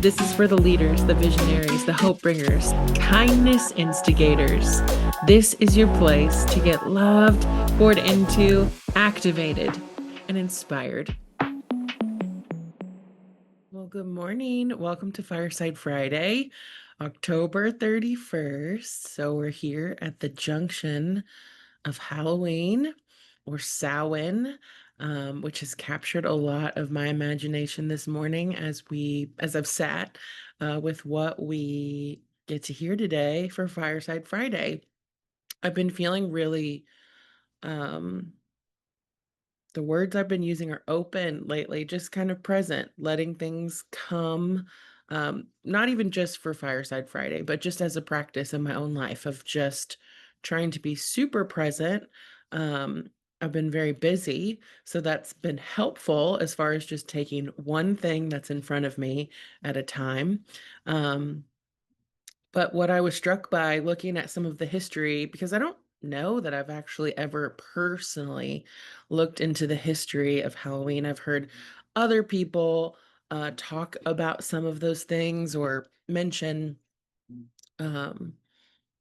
This is for the leaders, the visionaries, the hope bringers, kindness instigators. This is your place to get loved, poured into, activated, and inspired. Well, good morning. Welcome to Fireside Friday, October 31st. So we're here at the junction of Halloween or Samhain, which has captured a lot of my imagination this morning as I've sat with what we get to hear today for Fireside Friday. I've been feeling really um, the words I've been using are open lately, just kind of present, letting things come. Not even just for Fireside Friday, but just as a practice in my own life of just trying to be super present. Um, I've been very busy, so that's been helpful as far as just taking one thing that's in front of me at a time. Um, but what I was struck by looking at some of the history, because I don't know that I've actually ever personally looked into the history of Halloween. I've heard other people talk about some of those things or mention um,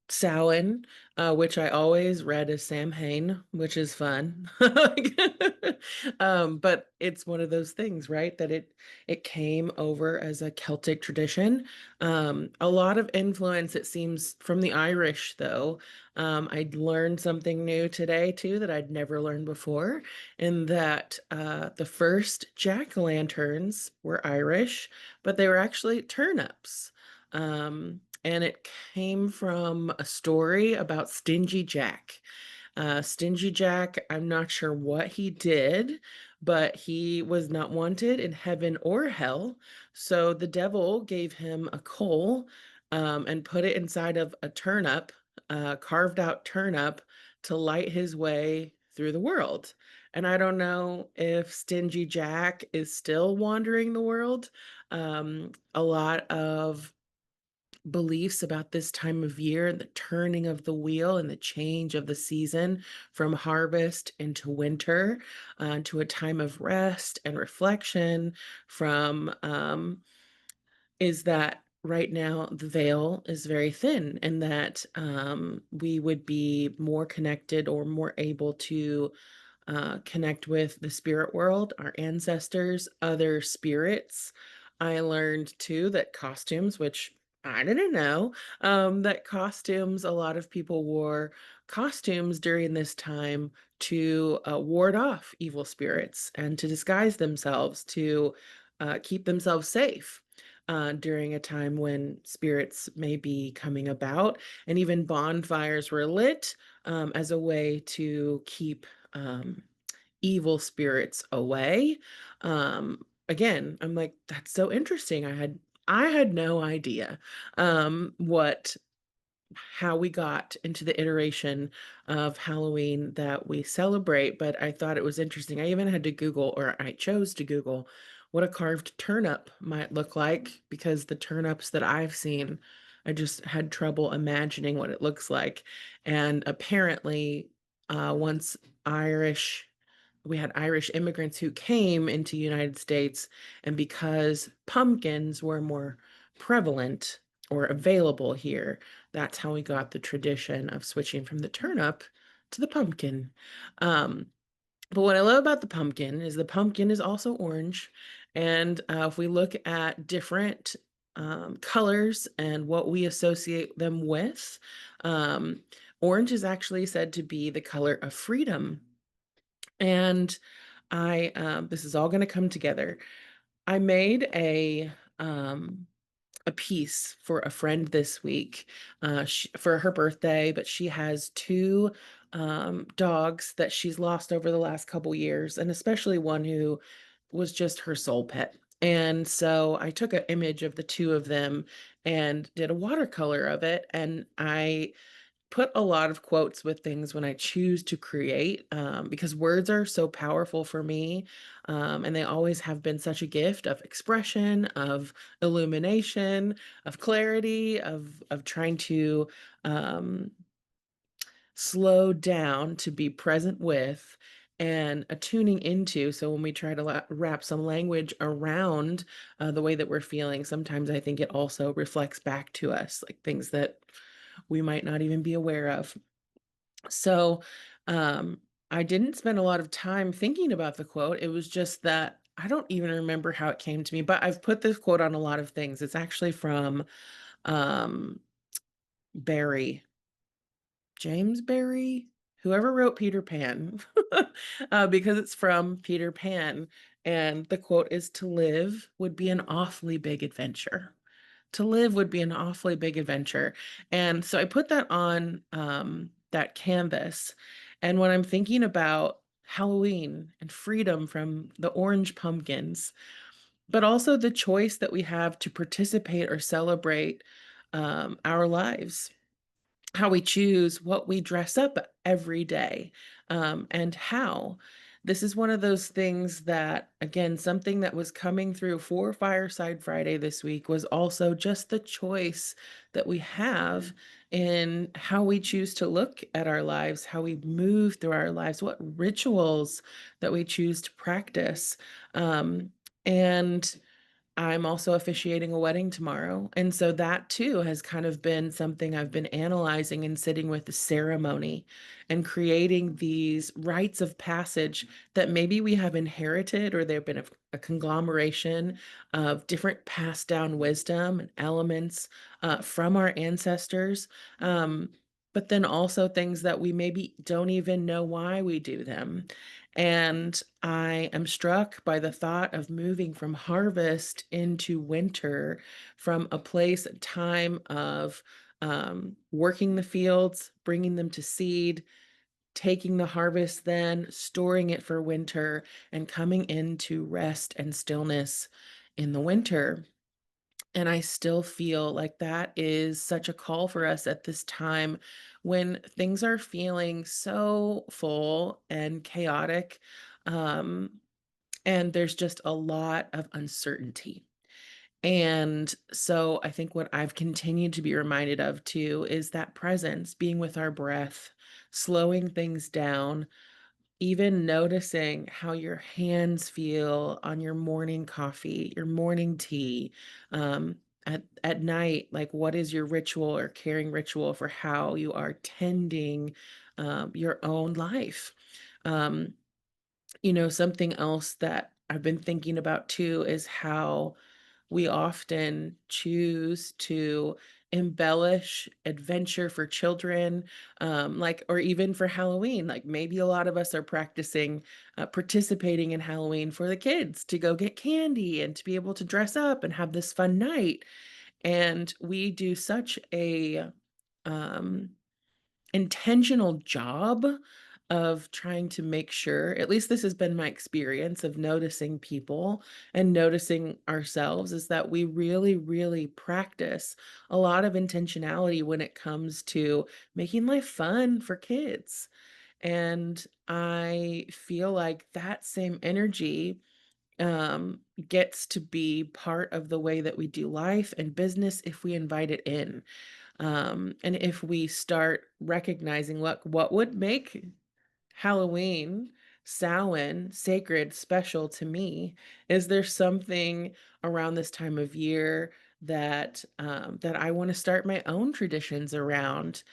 Samhain, which I always read as Samhain, which is fun. But it's one of those things, right? That it came over as a Celtic tradition. A lot of influence, it seems, from the Irish, though. I learned something new today too that I'd never learned before, in that the first jack-o'-lanterns were Irish, but they were actually turnips. And it came from a story about Stingy Jack. Stingy Jack, I'm not sure what he did, but he was not wanted in heaven or hell. So the devil gave him a coal and put it inside of a turnip, carved out turnip, to light his way through the world. And I don't know if Stingy Jack is still wandering the world. A lot of beliefs about this time of year and the turning of the wheel and the change of the season from harvest into winter, to a time of rest and reflection from is that right now the veil is very thin, and that we would be more connected or more able to connect with the spirit world, our ancestors, other spirits. I learned too that costumes, which I didn't know, that costumes, a lot of people wore costumes during this time to ward off evil spirits and to disguise themselves, to keep themselves safe. During a time when spirits may be coming about, and even bonfires were lit as a way to keep um, evil spirits away. Again, I'm like, that's so interesting. I had no idea what how we got into the iteration of Halloween that we celebrate, but I thought it was interesting. I even had to Google, or I chose to Google, what a carved turnip might look like, because the turnips that I've seen, I just had trouble imagining what it looks like. And apparently, once Irish we had Irish immigrants who came into United States, and because pumpkins were more prevalent or available here, that's how we got the tradition of switching from the turnip to the pumpkin. Um, but what I love about the pumpkin is also orange. And if we look at different colors and what we associate them with, um, orange is actually said to be the color of freedom. And this is all going to come together. I made a piece for a friend this week for her birthday, but she has two dogs that she's lost over the last couple years, and especially one who was just her soul pet. And so I took an image of the two of them and did a watercolor of it, and I put a lot of quotes with things when I choose to create, because words are so powerful for me. And they always have been such a gift of expression, of illumination, of clarity, of trying to um, slow down to be present with. and attuning into. So when we try to wrap some language around the way that we're feeling, sometimes I think it also reflects back to us, like things that we might not even be aware of. So um, I didn't spend a lot of time thinking about the quote. It was just that I don't even remember how it came to me, but I've put this quote on a lot of things. It's actually from um, Barry, James Barry, whoever wrote Peter Pan, because it's from Peter Pan. And the quote is, "To live would be an awfully big adventure." To live would be an awfully big adventure. And so I put that on that canvas. And when I'm thinking about Halloween and freedom from the orange pumpkins, but also the choice that we have to participate or celebrate our lives, how we choose what we dress up every day, and how. This is one of those things that, again, something that was coming through for Fireside Friday this week was also just the choice that we have in how we choose to look at our lives, how we move through our lives, what rituals that we choose to practice. And I'm also officiating a wedding tomorrow. And so that too has kind of been something I've been analyzing and sitting with the ceremony and creating these rites of passage that maybe we have inherited, or they've been a conglomeration of different passed down wisdom and elements from our ancestors. Um, but then also things that we maybe don't even know why we do them. And I am struck by the thought of moving from harvest into winter, from a place, a time of working the fields, bringing them to seed, taking the harvest, then storing it for winter, and coming into rest and stillness in the winter. And I still feel like that is such a call for us at this time when things are feeling so full and chaotic. Um, and there's just a lot of uncertainty. And so I think what I've continued to be reminded of too is that presence, being with our breath, slowing things down, even noticing how your hands feel on your morning coffee, your morning tea, at night, like what is your ritual or caring ritual for how you are tending your own life. Um, Something else that I've been thinking about too is how we often choose to embellish adventure for children, like, or even for Halloween. Like maybe a lot of us are practicing, participating in Halloween for the kids to go get candy and to be able to dress up and have this fun night. And we do such a um, intentional job of trying to make sure, at least this has been my experience of noticing people and noticing ourselves, is that we really, really practice a lot of intentionality when it comes to making life fun for kids. And I feel like that same energy gets to be part of the way that we do life and business if we invite it in. And if we start recognizing what would make Halloween, Samhain, sacred, special to me, is there something around this time of year that I want to start my own traditions around,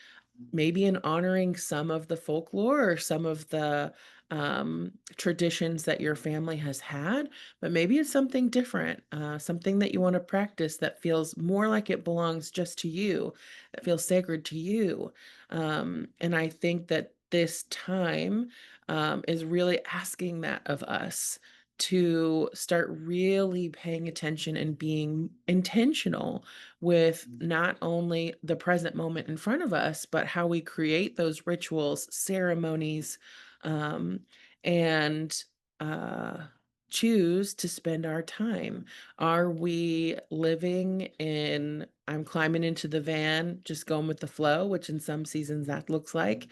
maybe in honoring some of the folklore or some of the traditions that your family has had, but maybe it's something different, something that you want to practice that feels more like it belongs just to you, that feels sacred to you. And I think that this time is really asking that of us, to start really paying attention and being intentional with not only the present moment in front of us, but how we create those rituals, ceremonies, um, and uh, choose to spend our time. Are we living in, I'm climbing into the van, just going with the flow, which in some seasons that looks like,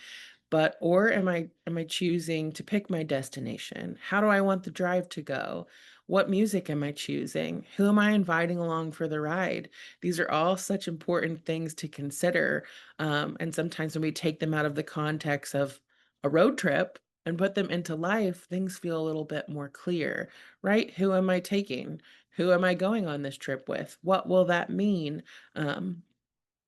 but or am I choosing to pick my destination? How do I want the drive to go? What music am I choosing? Who am I inviting along for the ride? These are all such important things to consider. And sometimes when we take them out of the context of a road trip, and put them into life, things feel a little bit more clear, right? Who am I taking? Who am I going on this trip with? What will that mean? Um,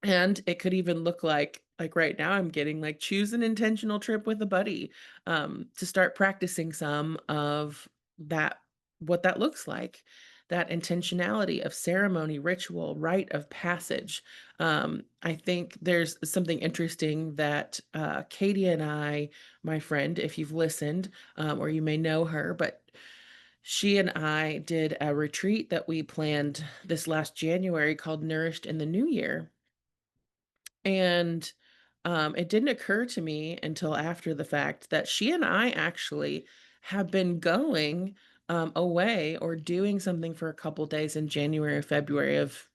and it could even look like right now I'm getting like choose an intentional trip with a buddy, to start practicing some of that, what that looks like, that intentionality of ceremony, ritual, rite of passage. I think there's something interesting that Katie and I, my friend, if you've listened, or you may know her, but she and I did a retreat that we planned this last January called Nourished in the New Year. And, it didn't occur to me until after the fact that she and I actually have been going, away or doing something for a couple days in January or February of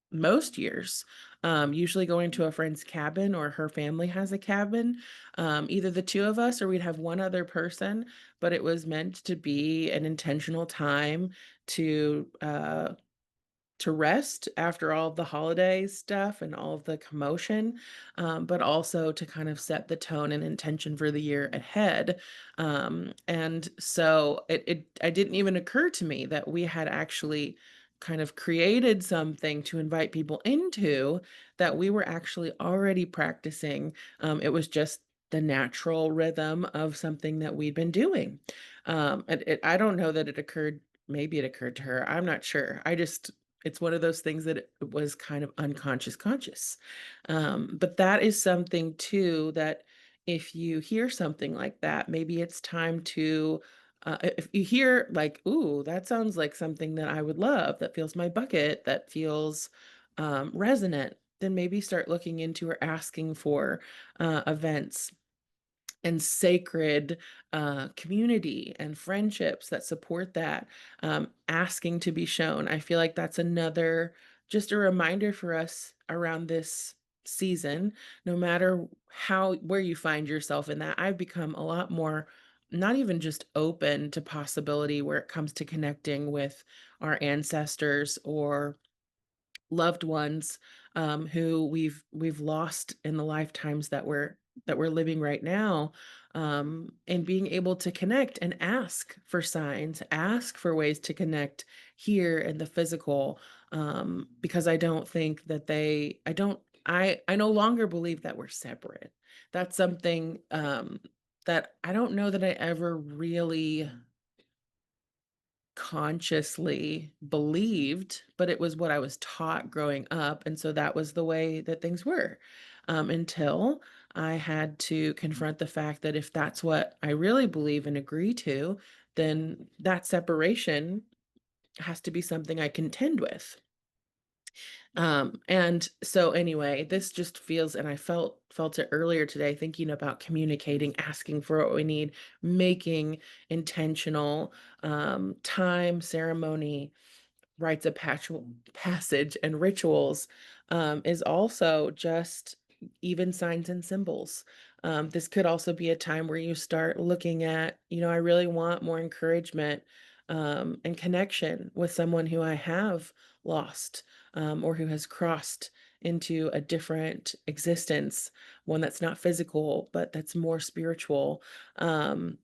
most years. Usually going to a friend's cabin or her family has a cabin, either the two of us or we'd have one other person, but it was meant to be an intentional time to rest after all the holiday stuff and all of the commotion, but also to kind of set the tone and intention for the year ahead. And so I didn't even occur to me that we had actually kind of created something to invite people into that we were actually already practicing. It was just the natural rhythm of something that we'd been doing. I don't know that it occurred. Maybe it occurred to her. I'm not sure. It's one of those things that it was kind of unconscious conscious. But that is something too that if you hear something like that, maybe it's time to, if you hear like, ooh, that sounds like something that I would love, that feels my bucket, that feels resonant, then maybe start looking into or asking for events and sacred community and friendships that support that, asking to be shown. I feel like that's another, just a reminder for us around this season, no matter how, where you find yourself in that. I've become a lot more, not even just open to possibility where it comes to connecting with our ancestors or loved ones, who we've lost in the lifetimes that we're living right now, and being able to connect and ask for signs, ask for ways to connect here in the physical, because I don't think that I no longer believe that we're separate. That's something, that I don't know that I ever really consciously believed, but it was what I was taught growing up, and so that was the way that things were, until I had to confront the fact that if that's what I really believe and agree to, then that separation has to be something I contend with. And so anyway, this just feels, and I felt it earlier today thinking about communicating, asking for what we need, making intentional time, ceremony, rites of passage and rituals, is also just even signs and symbols. This could also be a time where you start looking at, I really want more encouragement, and connection with someone who I have lost, or who has crossed into a different existence, one that's not physical, but that's more spiritual. Um,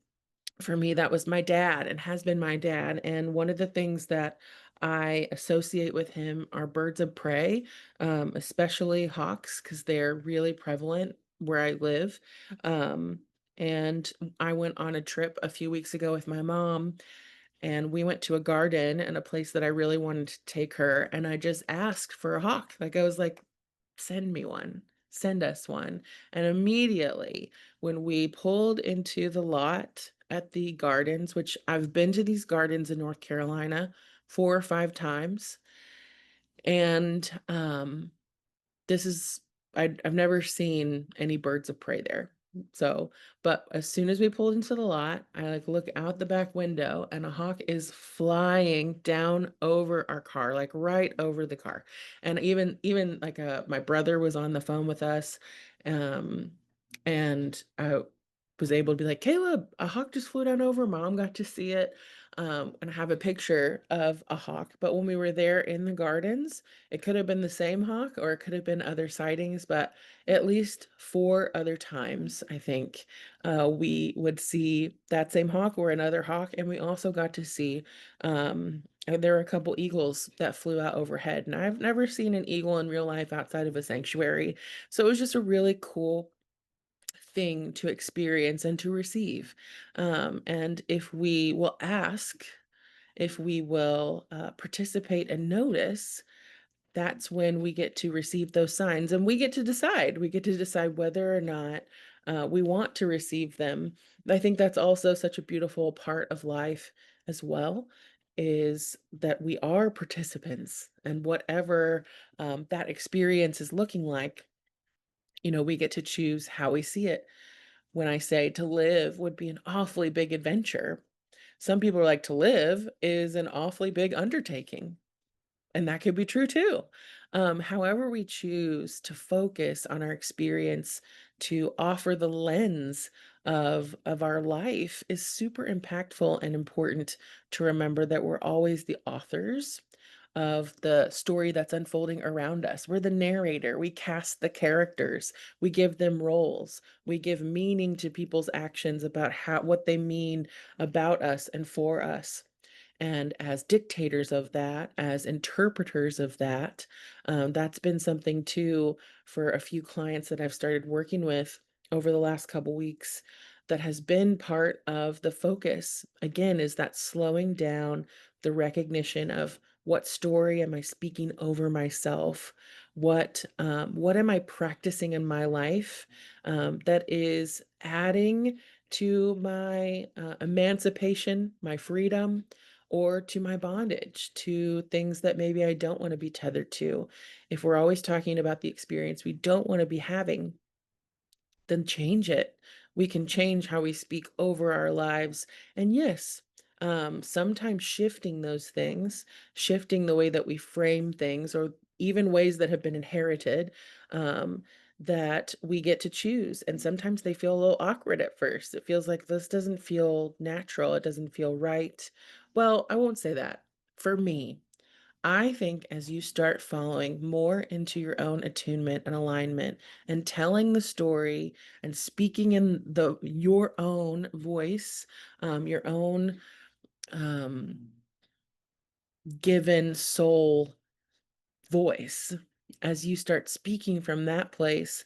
for me, that was my dad and has been my dad. And one of the things that I associate with him are birds of prey, especially hawks, because they're really prevalent where I live. Um, and I went on a trip a few weeks ago with my mom, and we went to a garden and a place that I really wanted to take her. And I just asked for a hawk. Like, I was like, send me one, send us one. And immediately, when we pulled into the lot at the gardens, which I've been to these gardens in North Carolina 4 or 5 times, and this is I've never seen any birds of prey there. So, but as soon as we pulled into the lot, I like look out the back window and a hawk is flying down over our car, like right over the car. And even like my brother was on the phone with us, um, and I was able to be like, Caleb, a hawk just flew down over. Mom got to see it. and I have a picture of a hawk. But when we were there in the gardens, it could have been the same hawk or it could have been other sightings, but at least four other times, I think, we would see that same hawk or another hawk. And we also got to see, there were a couple eagles that flew out overhead. And I've never seen an eagle in real life outside of a sanctuary. So it was just a really cool thing to experience and to receive. And if we will ask, if we will participate and notice, that's when we get to receive those signs and we get to decide. We get to decide whether or not we want to receive them. I think that's also such a beautiful part of life as well, is that we are participants and whatever that experience is looking like, we get to choose how we see it. When I say to live would be an awfully big adventure, some people are like, to live is an awfully big undertaking. And that could be true too. However, we choose to focus on our experience, to offer the lens of our life is super impactful and important to remember that we're always the authors of the story that's unfolding around us. We're the narrator. We cast the characters. We give them roles. We give meaning to people's actions about what they mean about us and for us. And as dictators of that, as interpreters of that, that's been something too for a few clients that I've started working with over the last couple weeks that has been part of the focus. Again, is that slowing down, the recognition of what story am I speaking over myself? What am I practicing in my life that is adding to my emancipation, my freedom, or to my bondage, to things that maybe I don't want to be tethered to. If we're always talking about the experience we don't want to be having, then change it. We can change how we speak over our lives. And yes, sometimes shifting those things, shifting the way that we frame things, or even ways that have been inherited, that we get to choose. And sometimes they feel a little awkward at first. It feels like this doesn't feel natural. It doesn't feel right. Well, I won't say that. For me, I think as you start following more into your own attunement and alignment and telling the story and speaking in your own voice, your own um, given soul voice, as you start speaking from that place,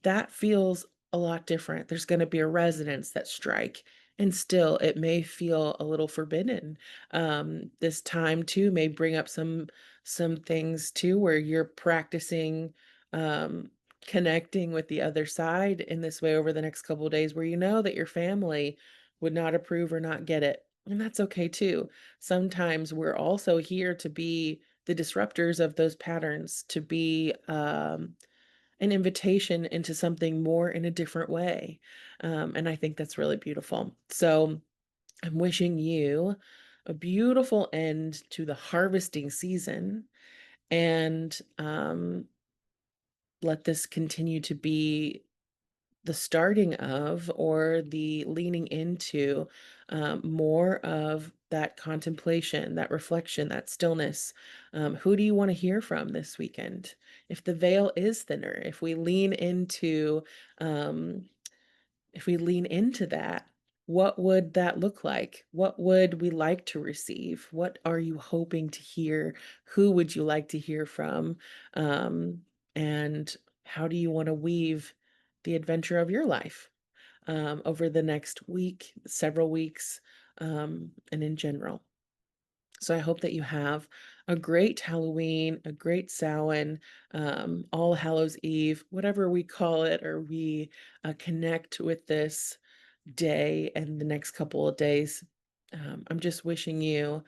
that feels a lot different. There's going to be a resonance that strike, and still it may feel a little forbidden. This time too may bring up some things too where you're practicing um, connecting with the other side in this way over the next couple of days, where you know that your family would not approve or not get it. And that's okay too. Sometimes we're also here to be the disruptors of those patterns, to be an invitation into something more in a different way. And I think that's really beautiful. So I'm wishing you a beautiful end to the harvesting season, and let this continue to be the starting of, or the leaning into, more of that contemplation, that reflection, that stillness. Who do you want to hear from this weekend? If the veil is thinner, um, if we lean into that, what would that look like? What would we like to receive? What are you hoping to hear? Who would you like to hear from? Um, and how do you want to weave the adventure of your life over the next week, several weeks, and in general? So I hope that you have a great Halloween, a great Samhain, All Hallows Eve, whatever we call it, or we connect with this day and the next couple of days. I'm just wishing you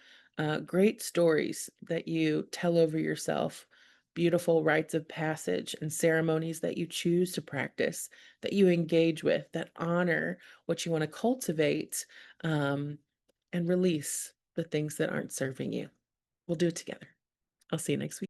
great stories that you tell over yourself, beautiful rites of passage and ceremonies that you choose to practice, that you engage with, that honor what you want to cultivate, um, and release the things that aren't serving you. We'll do it together. I'll see you next week.